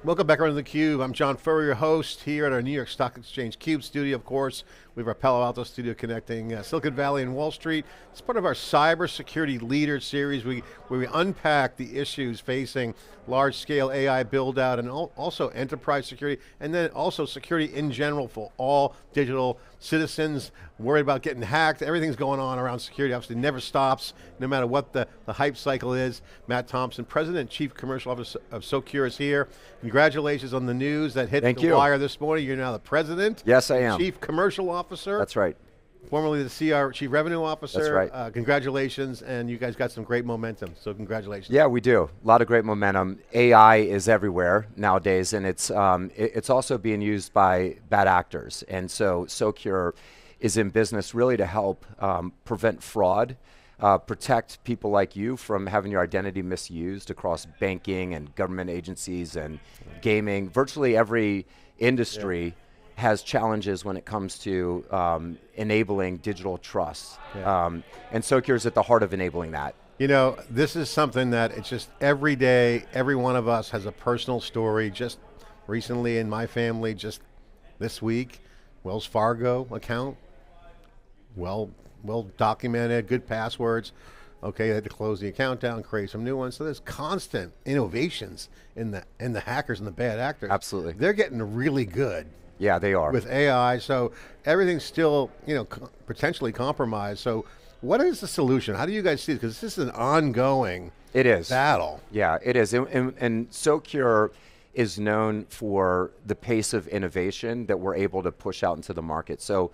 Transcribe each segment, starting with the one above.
Welcome back around theCUBE. I'm John Furrier, your host here at our New York Stock Exchange CUBE studio, of course. We have our Palo Alto studio connecting Silicon Valley and Wall Street. It's part of our Cybersecurity Leader series where we unpack the issues facing large-scale AI build-out and also enterprise security, and then also security in general for all digital citizens worried about getting hacked. Everything's going on around security, obviously never stops, no matter what the hype cycle is. Matt Thompson, President and Chief Commercial Officer of Socure is here. Congratulations on the news that hit the wire this morning. You're now the President. Yes, I am. Chief Commercial Officer. That's right. Formerly the CR, Chief Revenue Officer. That's right. Congratulations, and you guys got some great momentum, so congratulations. Yeah, we do. A lot of great momentum. AI is everywhere nowadays, and it's also being used by bad actors. And so Socure is in business really to help prevent fraud, protect people like you from having your identity misused across banking and government agencies and gaming. Virtually every industry has challenges when it comes to enabling digital trust. And Socure is at the heart of enabling that. You know, this is something that it's just every day, every one of us has a personal story. Just recently in my family, just this week, Wells Fargo account, well documented, good passwords. Okay, they had to close the account down, create some new ones. So there's constant innovations in the hackers and the bad actors. Absolutely. They're getting really good. Yeah, they are. With AI, so everything's still, potentially compromised. So what is the solution? How do you guys see it? Because this is an ongoing battle. Yeah, it is. And Socure is known for the pace of innovation that we're able to push out into the market. So,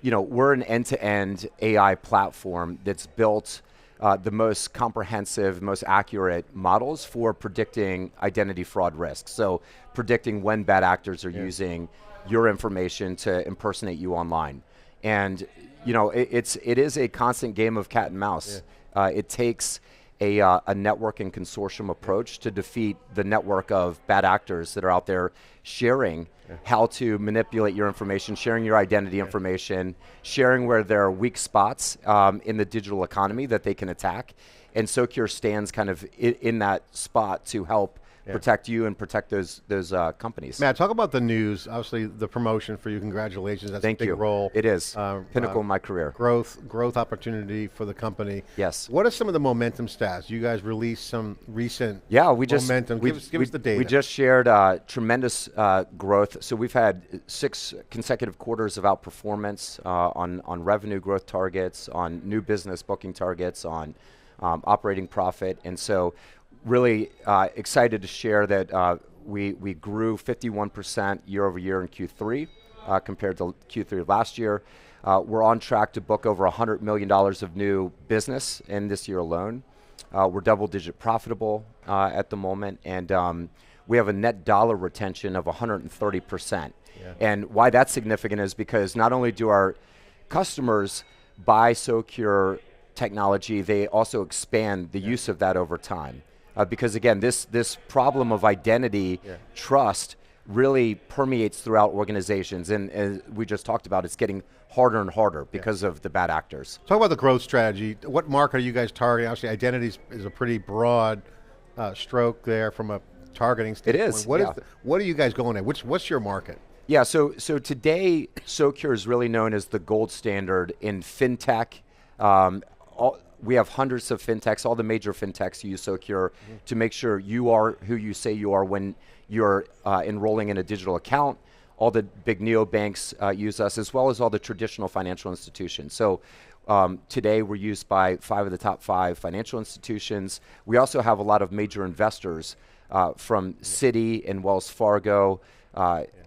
we're an end-to-end AI platform that's built the most comprehensive, most accurate models for predicting identity fraud risks. So predicting when bad actors are using your information to impersonate you online. And it is a constant game of cat and mouse. It takes a network and consortium approach to defeat the network of bad actors that are out there sharing how to manipulate your information, sharing your identity information, sharing where there are weak spots in the digital economy that they can attack. And Socure stands kind of in that spot to help protect you and protect those companies. Matt, talk about the news. Obviously, the promotion for you. Congratulations. That's a big role. It is pinnacle in my career. Growth opportunity for the company. Yes. What are some of the momentum stats? You guys released some recent momentum. Give us the data. We just shared tremendous growth. So we've had 6 consecutive quarters of outperformance on revenue growth targets, on new business booking targets, on operating profit, and so really excited to share that we grew 51% year over year in Q3 compared to Q3 last year. We're on track to book over $100 million of new business in this year alone. We're double-digit profitable at the moment, and we have a net dollar retention of 130%. And why that's significant is because not only do our customers buy Socure technology, they also expand the use of that over time. Because again, this problem of identity trust really permeates throughout organizations, and as we just talked about, it's getting harder and harder because of the bad actors. Talk about the growth strategy. What market are you guys targeting? Obviously, identity is a pretty broad stroke there from a targeting standpoint. It is. What are you guys going at? What's your market? Yeah. So today, Socure is really known as the gold standard in fintech. We have hundreds of fintechs. All the major fintechs use Socure to make sure you are who you say you are when you're enrolling in a digital account. All the big neobanks use us, as well as all the traditional financial institutions. So today we're used by 5 of the top 5 financial institutions. We also have a lot of major investors from Citi and Wells Fargo,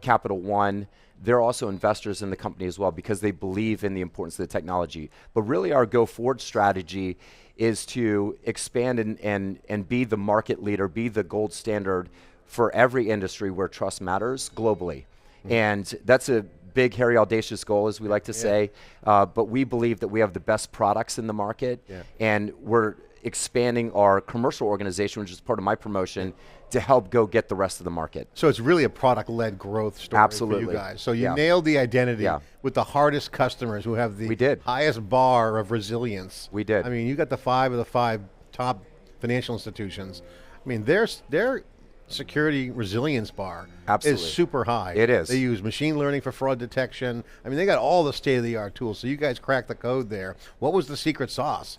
Capital One. They're also investors in the company as well because they believe in the importance of the technology. But really our go-forward strategy is to expand and be the market leader, be the gold standard for every industry where trust matters globally. And that's a big, hairy, audacious goal, as we like to say. But we believe that we have the best products in the market, and we're expanding our commercial organization, which is part of my promotion, to help go get the rest of the market. So it's really a product-led growth story for you guys. So you nailed the identity with the hardest customers who have the highest bar of resilience. We did. I mean, you got the 5 of the 5 top financial institutions. I mean, they're security resilience bar Absolutely. is super high. It is. They use machine learning for fraud detection. I mean, they got all the state-of-the-art tools, so you guys cracked the code there. What was the secret sauce?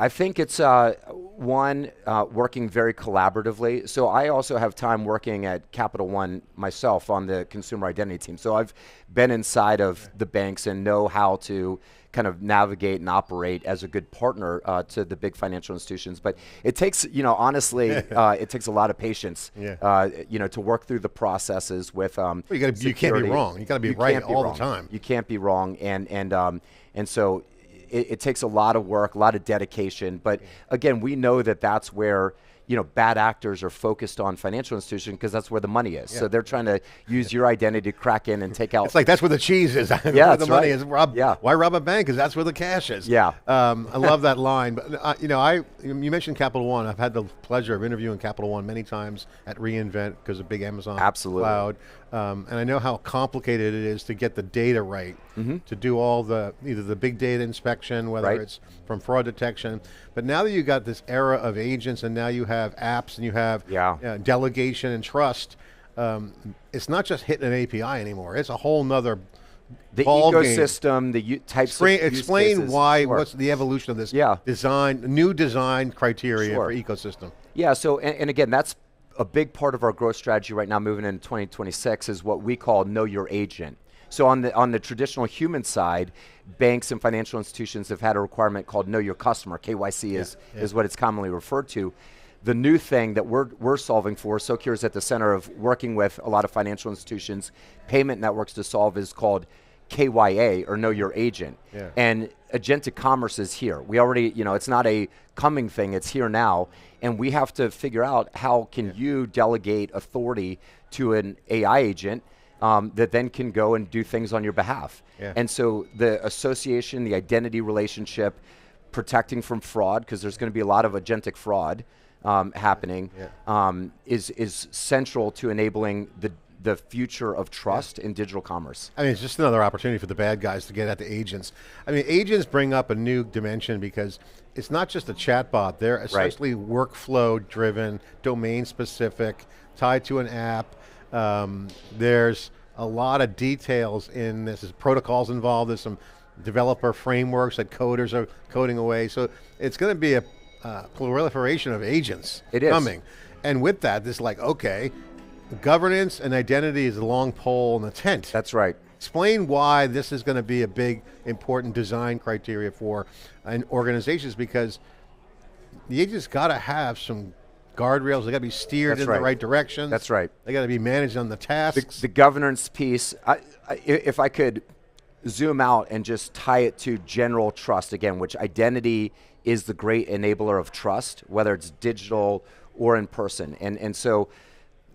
I think it's one, working very collaboratively. So I also have time working at Capital One myself on the consumer identity team. So I've been inside of the banks and know how to kind of navigate and operate as a good partner to the big financial institutions. But it takes, honestly, it takes a lot of patience, to work through the processes with Well, you can't be wrong. You got to be right all the time. You can't be wrong, and so it takes a lot of work, a lot of dedication. But again, we know that that's where bad actors are focused on financial institutions because that's where the money is. So they're trying to use your identity to crack in and take out. It's like that's where the cheese is. Yeah, where the money is. Why rob a bank? Because that's where the cash is. Yeah. I love that line. But you mentioned Capital One. I've had the pleasure of interviewing Capital One many times at reInvent because of big Amazon cloud. And I know how complicated it is to get the data right, to do all either the big data inspection, whether it's from fraud detection. But now that you got this era of agents and now you have apps and you have delegation and trust, it's not just hitting an API anymore. It's a whole nother the ball ecosystem, game. the types of use Explain cases. why, what's the evolution of this new design criteria for ecosystem. Yeah, so, and again, that's a big part of our growth strategy right now moving into 2026 is what we call know your agent. So on the traditional human side, banks and financial institutions have had a requirement called know your customer. KYC is what it's commonly referred to. The new thing that we're solving for, Socure is at the center of working with a lot of financial institutions, payment networks to solve is called KYA, or know your agent. And agentic commerce is here. We already, it's not a coming thing, it's here now. And we have to figure out how can you delegate authority to an AI agent that then can go and do things on your behalf. And so the association, the identity relationship, protecting from fraud, because there's going to be a lot of agentic fraud happening, is central to enabling the future of trust in digital commerce. I mean, it's just another opportunity for the bad guys to get at the agents. I mean, agents bring up a new dimension because it's not just a chatbot. They're essentially workflow driven, domain specific, tied to an app. There's a lot of details in this. There's protocols involved. There's some developer frameworks that coders are coding away. So it's going to be a proliferation of agents coming. And with that, this governance and identity is the long pole in the tent. That's right. Explain why this is going to be a big, important design criteria for organizations, because the agents got to have some guardrails. They got to be steered in the right direction. That's right. They got to be managed on the tasks. The governance piece, if I could zoom out and just tie it to general trust again, which identity is the great enabler of trust, whether it's digital or in person. And so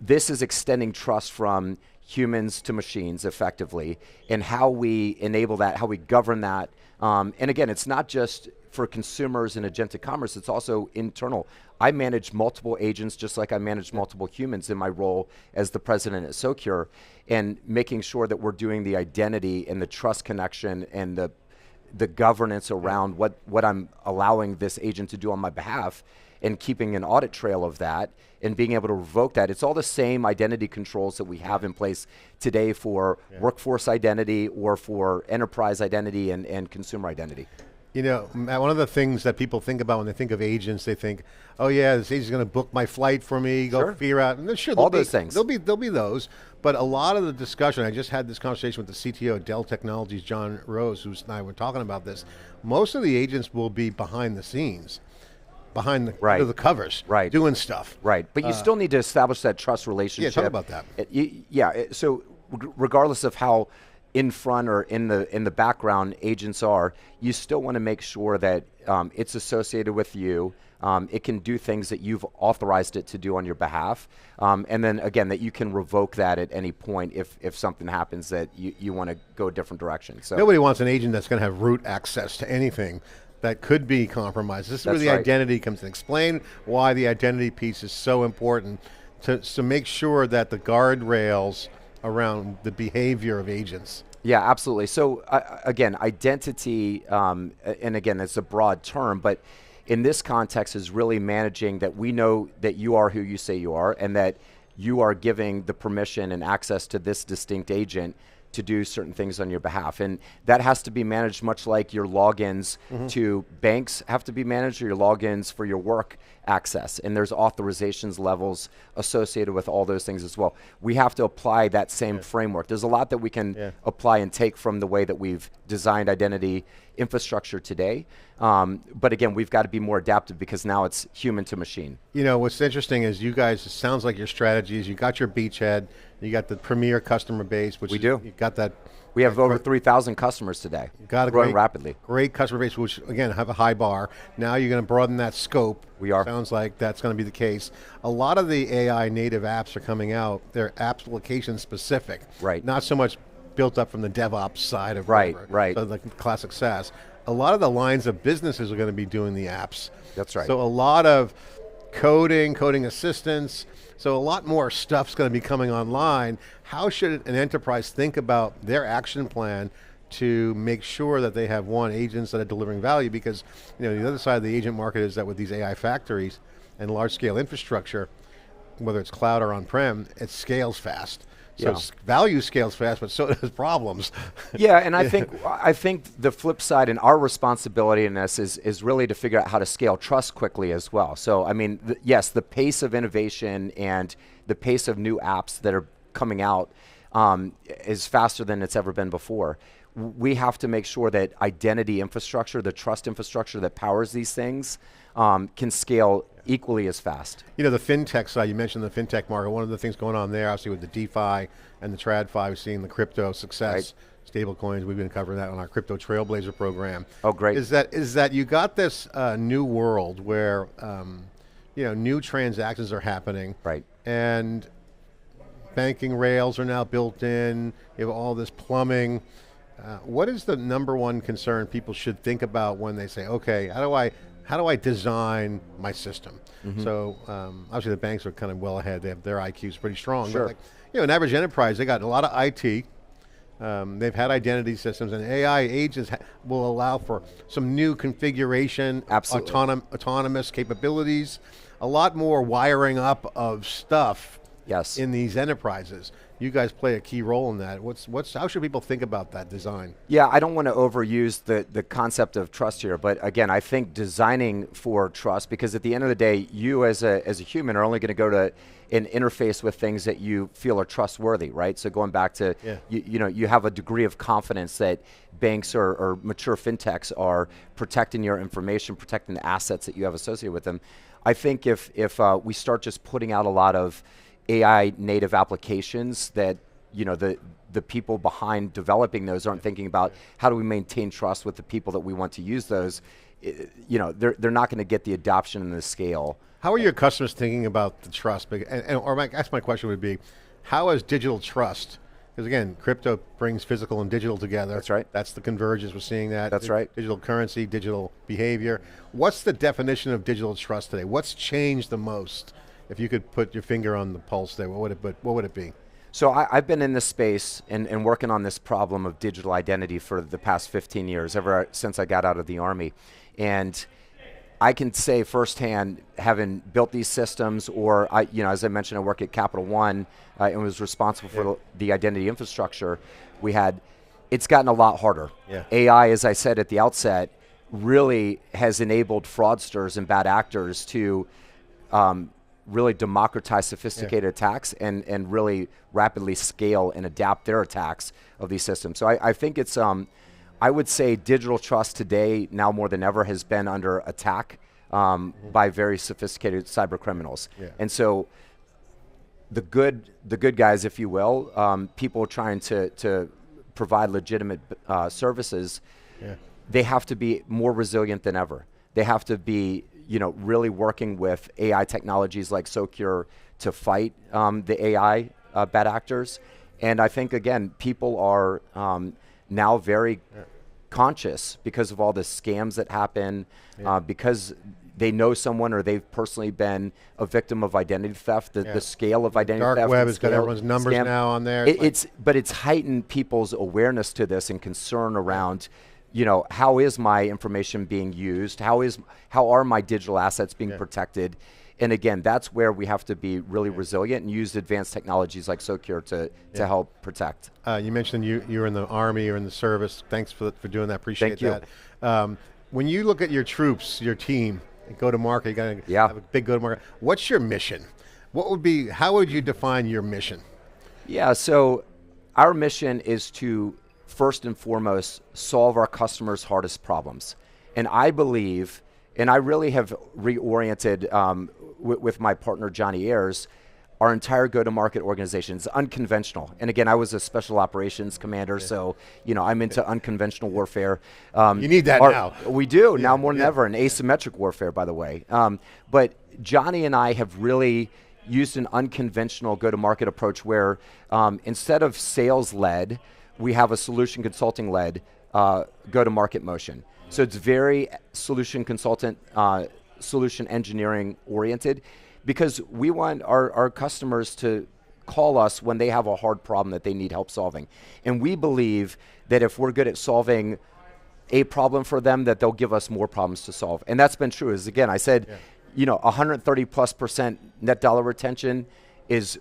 this is extending trust from humans to machines effectively, and how we enable that, how we govern that. And again, it's not just for consumers and agentic commerce, it's also internal. I manage multiple agents just like I manage multiple humans in my role as the president at Socure, and making sure that we're doing the identity and the trust connection and the governance around what I'm allowing this agent to do on my behalf, and keeping an audit trail of that and being able to revoke that. It's all the same identity controls that we have in place today for workforce identity or for enterprise identity and consumer identity. Matt, one of the things that people think about when they think of agents, they think, oh yeah, this agent's going to book my flight for me, go figure out, and sure, all those things. There'll be those, but a lot of the discussion, I just had this conversation with the CTO at Dell Technologies, John Rose, who and I were talking about this. Most of the agents will be behind the scenes, behind under the covers, doing stuff. Right, but you still need to establish that trust relationship. Yeah, talk about that. So regardless of how in front or in the background agents are, you still want to make sure that it's associated with you. It can do things that you've authorized it to do on your behalf. And then again, that you can revoke that at any point if something happens that you want to go a different direction. So nobody wants an agent that's going to have root access to anything that could be compromised. This is where the identity comes in. Explain why the identity piece is so important to make sure that the guardrails around the behavior of agents. Yeah, absolutely. So again, identity, and again, it's a broad term, but in this context is really managing that we know that you are who you say you are, and that you are giving the permission and access to this distinct agent to do certain things on your behalf. And that has to be managed much like your logins to banks have to be managed, or your logins for your work access. And there's authorizations levels associated with all those things as well. We have to apply that same framework. There's a lot that we can apply and take from the way that we've designed identity infrastructure today. But again, we've got to be more adaptive because now it's human to machine. You know, what's interesting is you guys, it sounds like your strategy is you got your beachhead, you got the premier customer base, which we do. You got that. We have over 3,000 customers today, growing rapidly. Great customer base, which again, have a high bar. Now you're going to broaden that scope. We are. Sounds like that's going to be the case. A lot of the AI native apps are coming out, they're application specific. Right. Not so much built up from the DevOps side of right. So the classic SaaS. A lot of the lines of businesses are going to be doing the apps. That's right. So a lot of coding assistance, so a lot more stuff's going to be coming online. How should an enterprise think about their action plan to make sure that they have agents that are delivering value? Because the other side of the agent market is that with these AI factories and large scale infrastructure, whether it's cloud or on-prem, it scales fast. So value scales fast, but so does problems. Yeah, and I think the flip side and our responsibility in this is really to figure out how to scale trust quickly as well. So I mean, yes, the pace of innovation and the pace of new apps that are coming out is faster than it's ever been before. We have to make sure that identity infrastructure, the trust infrastructure that powers these things, can scale equally as fast. The fintech side, you mentioned the fintech market. One of the things going on there, obviously with the DeFi and the TradFi, we're seeing the crypto success, stable coins. We've been covering that on our Crypto Trailblazer program. Oh, great. Is that you got this new world where new transactions are happening, right? And banking rails are now built in. You have all this plumbing. What is the number one concern people should think about when they say, okay, how do I design my system? So obviously the banks are kind of well ahead. They have their IQs pretty strong. Sure. But an average enterprise, they got a lot of IT. They've had identity systems, and AI agents will allow for some new configuration, autonomous capabilities, a lot more wiring up of stuff in these enterprises. You guys play a key role in that. How should people think about that design? Yeah, I don't want to overuse the concept of trust here, but again, I think designing for trust, because at the end of the day, you as a human are only going to go to an interface with things that you feel are trustworthy, right? So going back to, you have a degree of confidence that banks or mature fintechs are protecting your information, protecting the assets that you have associated with them. I think if we start just putting out a lot of AI native applications that the people behind developing those aren't thinking about how do we maintain trust with the people that we want to use those, they're not going to get the adoption and the scale. How are your customers thinking about the trust? I guess my question would be, how is digital trust? Because again, crypto brings physical and digital together. That's right. That's the convergence, we're seeing that. That's right. Digital currency, digital behavior. What's the definition of digital trust today? What's changed the most? If you could put your finger on the pulse there, what would it be? So I've been in this space and working on this problem of digital identity for the past 15 years, ever since I got out of the Army. And I can say firsthand, having built these systems, or as I mentioned, I work at Capital One and was responsible for the identity infrastructure we had. It's gotten a lot harder. AI, as I said at the outset, really has enabled fraudsters and bad actors to really democratize sophisticated attacks and really rapidly scale and adapt their attacks of these systems. So I think it's, I would say digital trust today, now more than ever, has been under attack by very sophisticated cyber criminals. And so the good guys, if you will, people trying to provide legitimate services, they have to be more resilient than ever. They have to be really working with AI technologies like Socure to fight the AI bad actors. And I think, again, people are now very conscious because of all the scams that happen, because they know someone or they've personally been a victim of identity theft, the scale of identity theft. Dark web has got everyone's numbers now on there. But it's heightened people's awareness to this and concern around how is my information being used? How are my digital assets being protected? And again, that's where we have to be really resilient and use advanced technologies like Socure to help protect. You mentioned you're in the Army or in the service. Thanks for doing that, appreciate Thank that. When you look at your troops, your team, go to market, you got to have a big go to market. What's your mission? How would you define your mission? Yeah, so our mission is to first and foremost solve our customers' hardest problems. And I believe, and I really have reoriented with my partner Johnny Ayers, our entire go-to-market organization is unconventional. And again, I was a special operations commander, so I'm into unconventional warfare. You need that now. We do, now more than ever, and asymmetric warfare, by the way. But Johnny and I have really used an unconventional go-to-market approach where instead of sales-led, we have a solution consulting-led go-to-market motion. So it's very solution consultant, solution engineering oriented, because we want our customers to call us when they have a hard problem that they need help solving. And we believe that if we're good at solving a problem for them, that they'll give us more problems to solve. And that's been true. As again, I said, 130+% net dollar retention is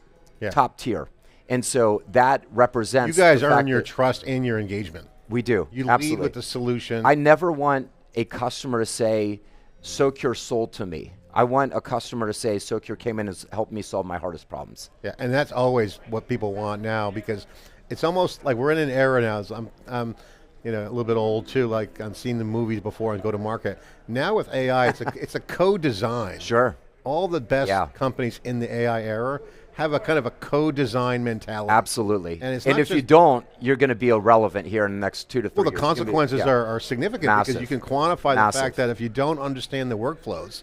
top tier. And so that represents— You guys earn your trust and your engagement. We do. You absolutely. lead with the solution. I never want a customer to say, Socure sold to me. I want a customer to say, Socure came in and helped me solve my hardest problems. Yeah, and that's always what people want now, because it's almost like we're in an era now. So I'm a little bit old too. Like I've seen the movies before and go to market. Now with AI, it's a co-design. Sure. All the best companies in the AI era have a kind of a co-design mentality. Absolutely. And if you don't, you're going to be irrelevant here in the next 2 to 3 years. Well, the consequences are significant. Massive. Because you can quantify the fact that if you don't understand the workflows,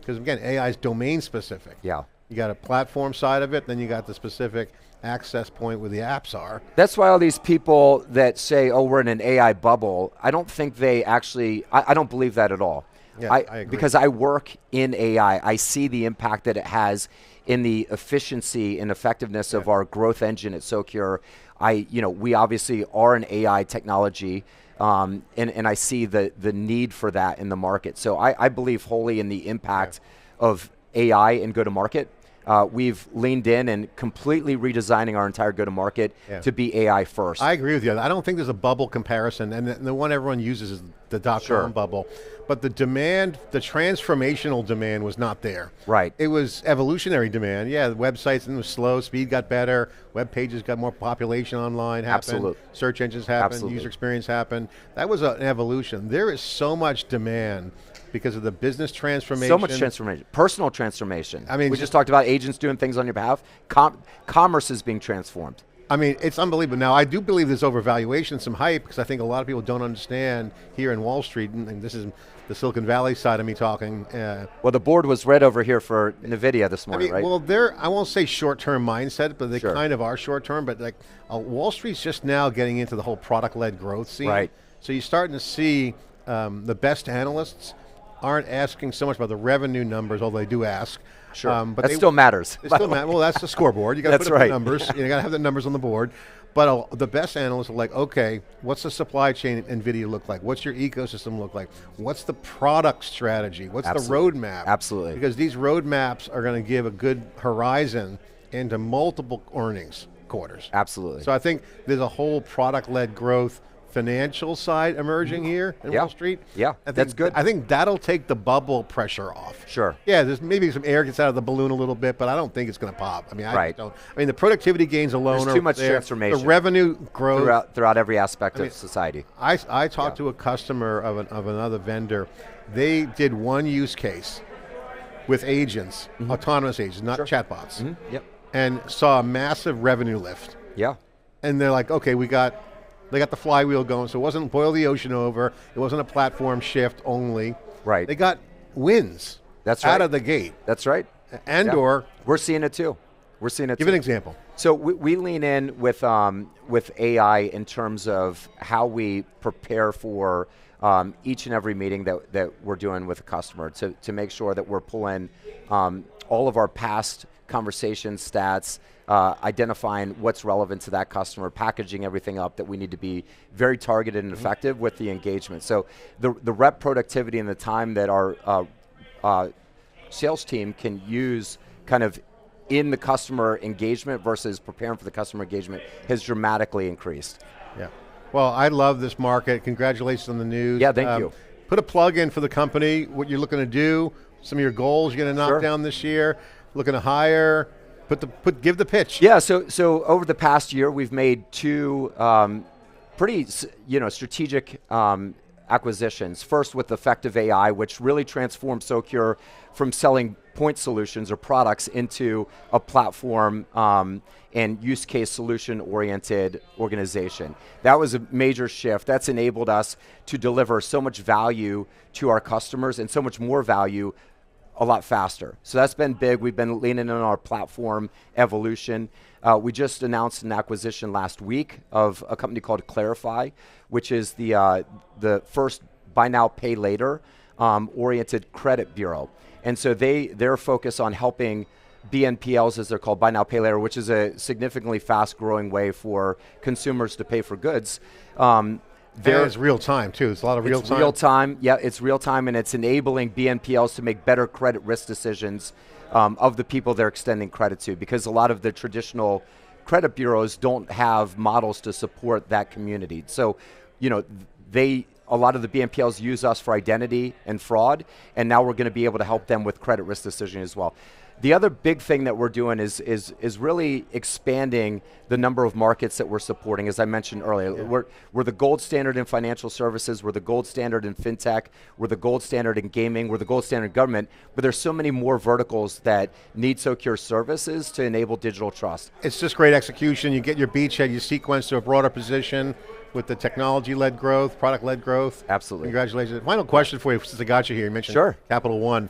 because again, AI is domain specific. Yeah. You got a platform side of it, then you got the specific access point where the apps are. That's why all these people that say, oh, we're in an AI bubble, I don't think they actually, I don't believe that at all. Yeah, I agree. Because I work in AI, I see the impact that it has in the efficiency and effectiveness of our growth engine at Socure. We obviously are an AI technology, and I see the need for that in the market. So I believe wholly in the impact of AI and go-to-market. We've leaned in and completely redesigning our entire go-to-market to be AI first. I agree with you. I don't think there's a bubble comparison, and the one everyone uses is the .com bubble. But the demand, the transformational demand was not there. Right. It was evolutionary demand. Yeah, the websites was slow, speed got better, web pages got more population online happened, Absolutely. Search engines happened, user experience happened. That was an evolution. There is so much demand because of the business transformation. So much transformation, personal transformation. I mean, we just talked about agents doing things on your behalf. Commerce is being transformed. I mean, it's unbelievable. Now, I do believe there's overvaluation, some hype, because I think a lot of people don't understand here in Wall Street, and this is the Silicon Valley side of me talking. Well, the board was red over here for NVIDIA this morning, right? Well, I won't say short-term mindset, but they kind of are short-term, but like Wall Street's just now getting into the whole product-led growth scene. Right. So you're starting to see the best analysts aren't asking so much about the revenue numbers, although they do ask. Sure, but that still matters. It still matters. Well, that's the scoreboard. You got to put up the numbers. You got to have the numbers on the board. But the best analysts are like, okay, what's the supply chain at NVIDIA look like? What's your ecosystem look like? What's the product strategy? What's the roadmap? Absolutely. Because these roadmaps are going to give a good horizon into multiple earnings quarters. Absolutely. So I think there's a whole product-led growth financial side emerging here in Wall Street. Yeah, that's good. I think that'll take the bubble pressure off. Sure. Yeah, there's maybe some air gets out of the balloon a little bit, but I don't think it's going to pop. I mean, I don't. I mean, the productivity gains alone There's too much transformation. The revenue growth throughout every aspect of society. I talked to a customer of another vendor. They did one use case with agents, autonomous agents, not chatbots, and saw a massive revenue lift. Yeah. And they're like, okay, they got the flywheel going, so it wasn't boil the ocean over. It wasn't a platform shift only. Right. They got wins. That's right. Out of the gate. That's right. And or we're seeing it too. We're seeing it. Give an example. So we lean in with AI in terms of how we prepare for each and every meeting that we're doing with a customer to make sure that we're pulling all of our past conversations, stats, identifying what's relevant to that customer, packaging everything up that we need to be very targeted and effective with the engagement. So the rep productivity and the time that our sales team can use kind of in the customer engagement versus preparing for the customer engagement has dramatically increased. Yeah. Well, I love this market. Congratulations on the news. Yeah, thank you. Put a plug in for the company, what you're looking to do, some of your goals you're going to knock down this year, looking to hire, give the pitch. Yeah, so over the past year, we've made two pretty strategic acquisitions. First with Effective AI, which really transformed Socure from selling point solutions or products into a platform and use case solution oriented organization. That was a major shift. That's enabled us to deliver so much value to our customers and so much more value a lot faster. So that's been big. We've been leaning on our platform evolution. We just announced an acquisition last week of a company called Clarify, which is the first buy now, pay later oriented credit bureau. And so their focus on helping BNPLs, as they're called, buy now, pay later, which is a significantly fast growing way for consumers to pay for goods. It's real time too. It's a lot of real time. It's real time, yeah, it's real time, and it's enabling BNPLs to make better credit risk decisions of the people they're extending credit to, because a lot of the traditional credit bureaus don't have models to support that community. So, a lot of the BNPLs use us for identity and fraud, and now we're going to be able to help them with credit risk decision as well. The other big thing that we're doing is really expanding the number of markets that we're supporting. As I mentioned earlier, we're the gold standard in financial services, we're the gold standard in fintech, we're the gold standard in gaming, we're the gold standard in government, but there's so many more verticals that need Socure services to enable digital trust. It's just great execution. You get your beachhead, you sequence to a broader position with the technology-led growth, product-led growth. Absolutely. Congratulations. Final question for you, since I got you here. You mentioned Capital One.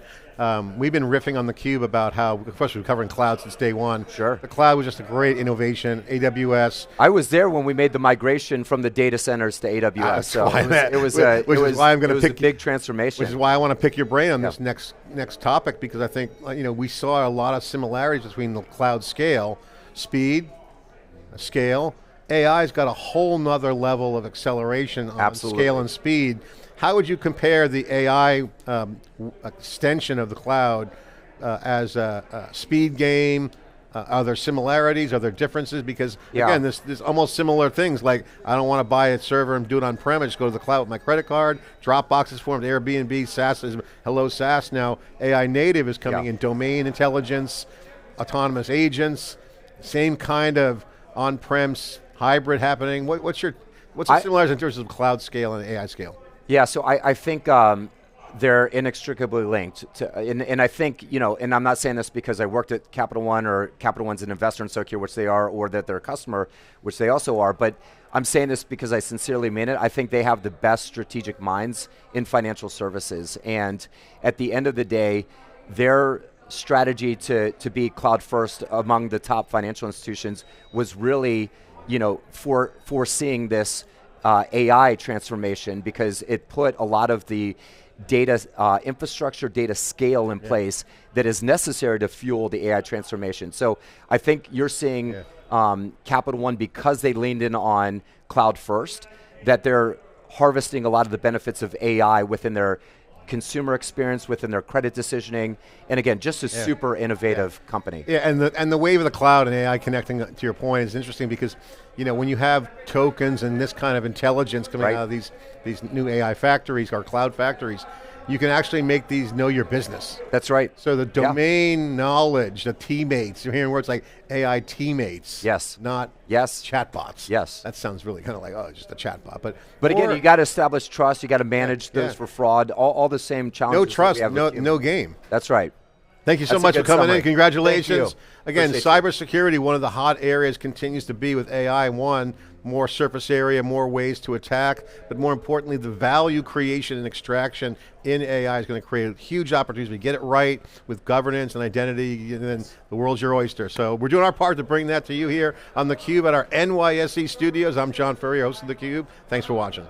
We've been riffing on theCUBE about how, of course, we've been covering cloud since day one. Sure. The cloud was just a great innovation, AWS. I was there when we made the migration from the data centers to AWS, so it was a big transformation. Which is why I want to pick your brain on this next topic, because I think we saw a lot of similarities between the cloud scale, speed, scale. AI's got a whole nother level of acceleration on scale and speed. How would you compare the AI extension of the cloud as a speed game? Are there similarities? Are there differences? Because again, there's almost similar things, like I don't want to buy a server and do it on premise, just go to the cloud with my credit card. Dropbox is formed, Airbnb, SaaS is hello SaaS. Now AI native is coming in, domain intelligence, autonomous agents, same kind of on-premise hybrid happening. What's the similarities in terms of cloud scale and AI scale? Yeah, so I think they're inextricably linked. And I think, and I'm not saying this because I worked at Capital One, or Capital One's an investor in Socure, which they are, or that they're a customer, which they also are, but I'm saying this because I sincerely mean it. I think they have the best strategic minds in financial services. And at the end of the day, their strategy to be cloud first among the top financial institutions was really foreseeing this AI transformation, because it put a lot of the data infrastructure, data scale in place that is necessary to fuel the AI transformation. So I think you're seeing Capital One, because they leaned in on cloud first, that they're harvesting a lot of the benefits of AI within their consumer experience, within their credit decisioning, and again, just a super innovative company. Yeah, and the wave of the cloud and AI connecting, to your point, is interesting, because when you have tokens and this kind of intelligence coming out of these new AI factories or cloud factories, you can actually make these know your business. That's right. So the domain knowledge, the teammates, you're hearing words like AI teammates. Yes. Not chatbots. Yes. That sounds really kind of like, oh, just a chatbot. But again, you got to establish trust, you got to manage those for fraud, all the same challenges. No trust, no game. That's right. Thank you so much for coming in. Congratulations. Thank you. Again, cybersecurity, one of the hot areas continues to be with AI. One, more surface area, more ways to attack, but more importantly, the value creation and extraction in AI is going to create huge opportunities. We get it right with governance and identity, and then the world's your oyster. So we're doing our part to bring that to you here on theCUBE at our NYSE studios. I'm John Furrier, host of theCUBE. Thanks for watching.